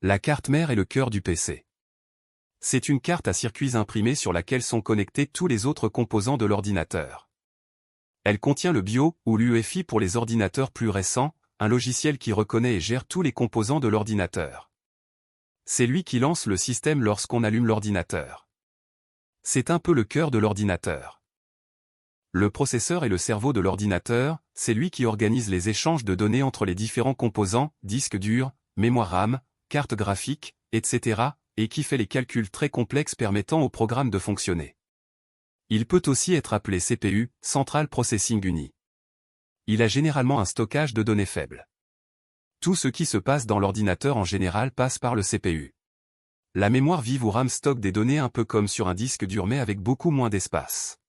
La carte mère est le cœur du PC. C'est une carte à circuits imprimés sur laquelle sont connectés tous les autres composants de l'ordinateur. Elle contient le BIOS ou l'UEFI pour les ordinateurs plus récents, un logiciel qui reconnaît et gère tous les composants de l'ordinateur. C'est lui qui lance le système lorsqu'on allume l'ordinateur. C'est un peu le cœur de l'ordinateur. Le processeur est le cerveau de l'ordinateur, c'est lui qui organise les échanges de données entre les différents composants, disques durs, mémoire RAM, carte graphique, etc., et qui fait les calculs très complexes permettant au programme de fonctionner. Il peut aussi être appelé CPU, Central Processing Unit. Il a généralement un stockage de données faible. Tout ce qui se passe dans l'ordinateur en général passe par le CPU. La mémoire vive ou RAM stocke des données un peu comme sur un disque dur mais avec beaucoup moins d'espace.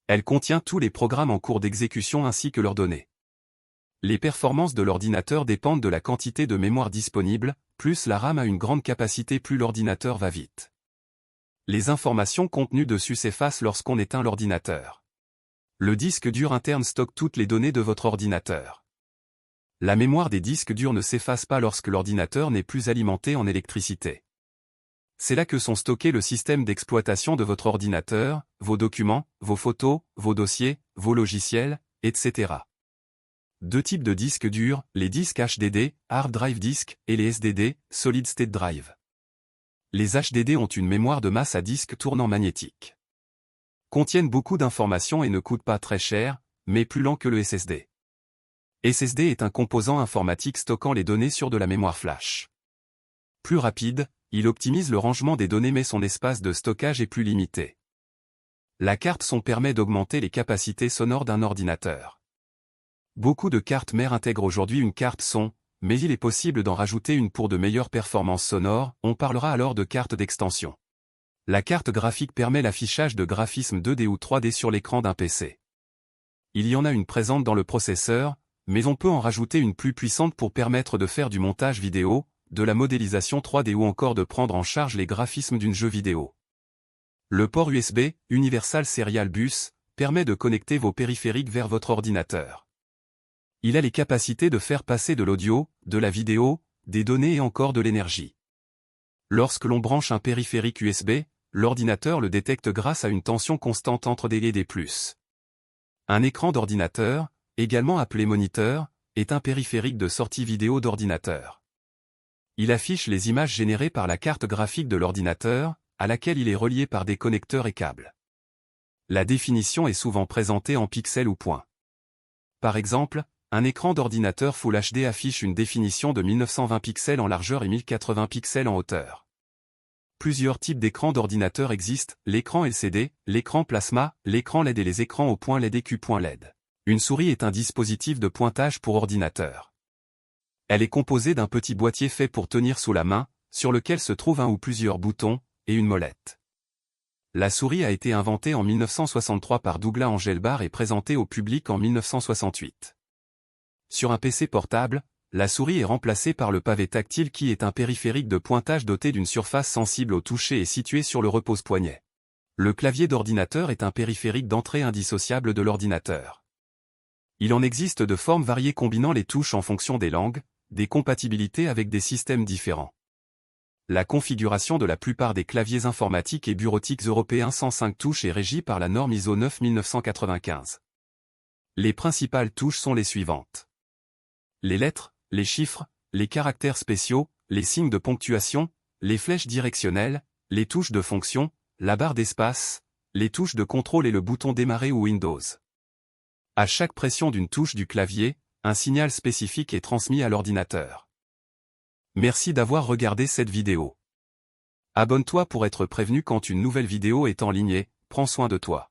Elle contient tous les programmes en cours d'exécution ainsi que leurs données. Les performances de l'ordinateur dépendent de la quantité de mémoire disponible, plus la RAM a une grande capacité plus l'ordinateur va vite. Les informations contenues dessus s'effacent lorsqu'on éteint l'ordinateur. Le disque dur interne stocke toutes les données de votre ordinateur. La mémoire des disques durs ne s'efface pas lorsque l'ordinateur n'est plus alimenté en électricité. C'est là que sont stockés le système d'exploitation de votre ordinateur, vos documents, vos photos, vos dossiers, vos logiciels, etc. Deux types de disques durs, les disques HDD, Hard Drive Disk, et les SDD, Solid State Drive. Les HDD ont une mémoire de masse à disque tournant magnétique. Contiennent beaucoup d'informations et ne coûtent pas très cher, mais plus lent que le SSD. SSD est un composant informatique stockant les données sur de la mémoire flash. Plus rapide, il optimise le rangement des données mais son espace de stockage est plus limité. La carte son permet d'augmenter les capacités sonores d'un ordinateur. Beaucoup de cartes mères intègrent aujourd'hui une carte son, mais il est possible d'en rajouter une pour de meilleures performances sonores, on parlera alors de carte d'extension. La carte graphique permet l'affichage de graphismes 2D ou 3D sur l'écran d'un PC. Il y en a une présente dans le processeur, mais on peut en rajouter une plus puissante pour permettre de faire du montage vidéo, de la modélisation 3D ou encore de prendre en charge les graphismes d'une jeu vidéo. Le port USB, Universal Serial Bus, permet de connecter vos périphériques vers votre ordinateur. Il a les capacités de faire passer de l'audio, de la vidéo, des données et encore de l'énergie. Lorsque l'on branche un périphérique USB, l'ordinateur le détecte grâce à une tension constante entre des LED+. Un écran d'ordinateur, également appelé moniteur, est un périphérique de sortie vidéo d'ordinateur. Il affiche les images générées par la carte graphique de l'ordinateur, à laquelle il est relié par des connecteurs et câbles. La définition est souvent présentée en pixels ou points. Par exemple, un écran d'ordinateur Full HD affiche une définition de 1920 pixels en largeur et 1080 pixels en hauteur. Plusieurs types d'écrans d'ordinateur existent, l'écran LCD, l'écran plasma, l'écran LED et les écrans au point LED et Q.LED. Une souris est un dispositif de pointage pour ordinateur. Elle est composée d'un petit boîtier fait pour tenir sous la main, sur lequel se trouvent un ou plusieurs boutons, et une molette. La souris a été inventée en 1963 par Douglas Engelbart et présentée au public en 1968. Sur un PC portable, la souris est remplacée par le pavé tactile qui est un périphérique de pointage doté d'une surface sensible au toucher et situé sur le repose-poignet. Le clavier d'ordinateur est un périphérique d'entrée indissociable de l'ordinateur. Il en existe de formes variées combinant les touches en fonction des langues, des compatibilités avec des systèmes différents. La configuration de la plupart des claviers informatiques et bureautiques européens 105 touches est régie par la norme ISO 9000-1995. Les principales touches sont les suivantes. Les lettres, les chiffres, les caractères spéciaux, les signes de ponctuation, les flèches directionnelles, les touches de fonction, la barre d'espace, les touches de contrôle et le bouton démarrer ou Windows. À chaque pression d'une touche du clavier, un signal spécifique est transmis à l'ordinateur. Merci d'avoir regardé cette vidéo. Abonne-toi pour être prévenu quand une nouvelle vidéo est en ligne et prends soin de toi.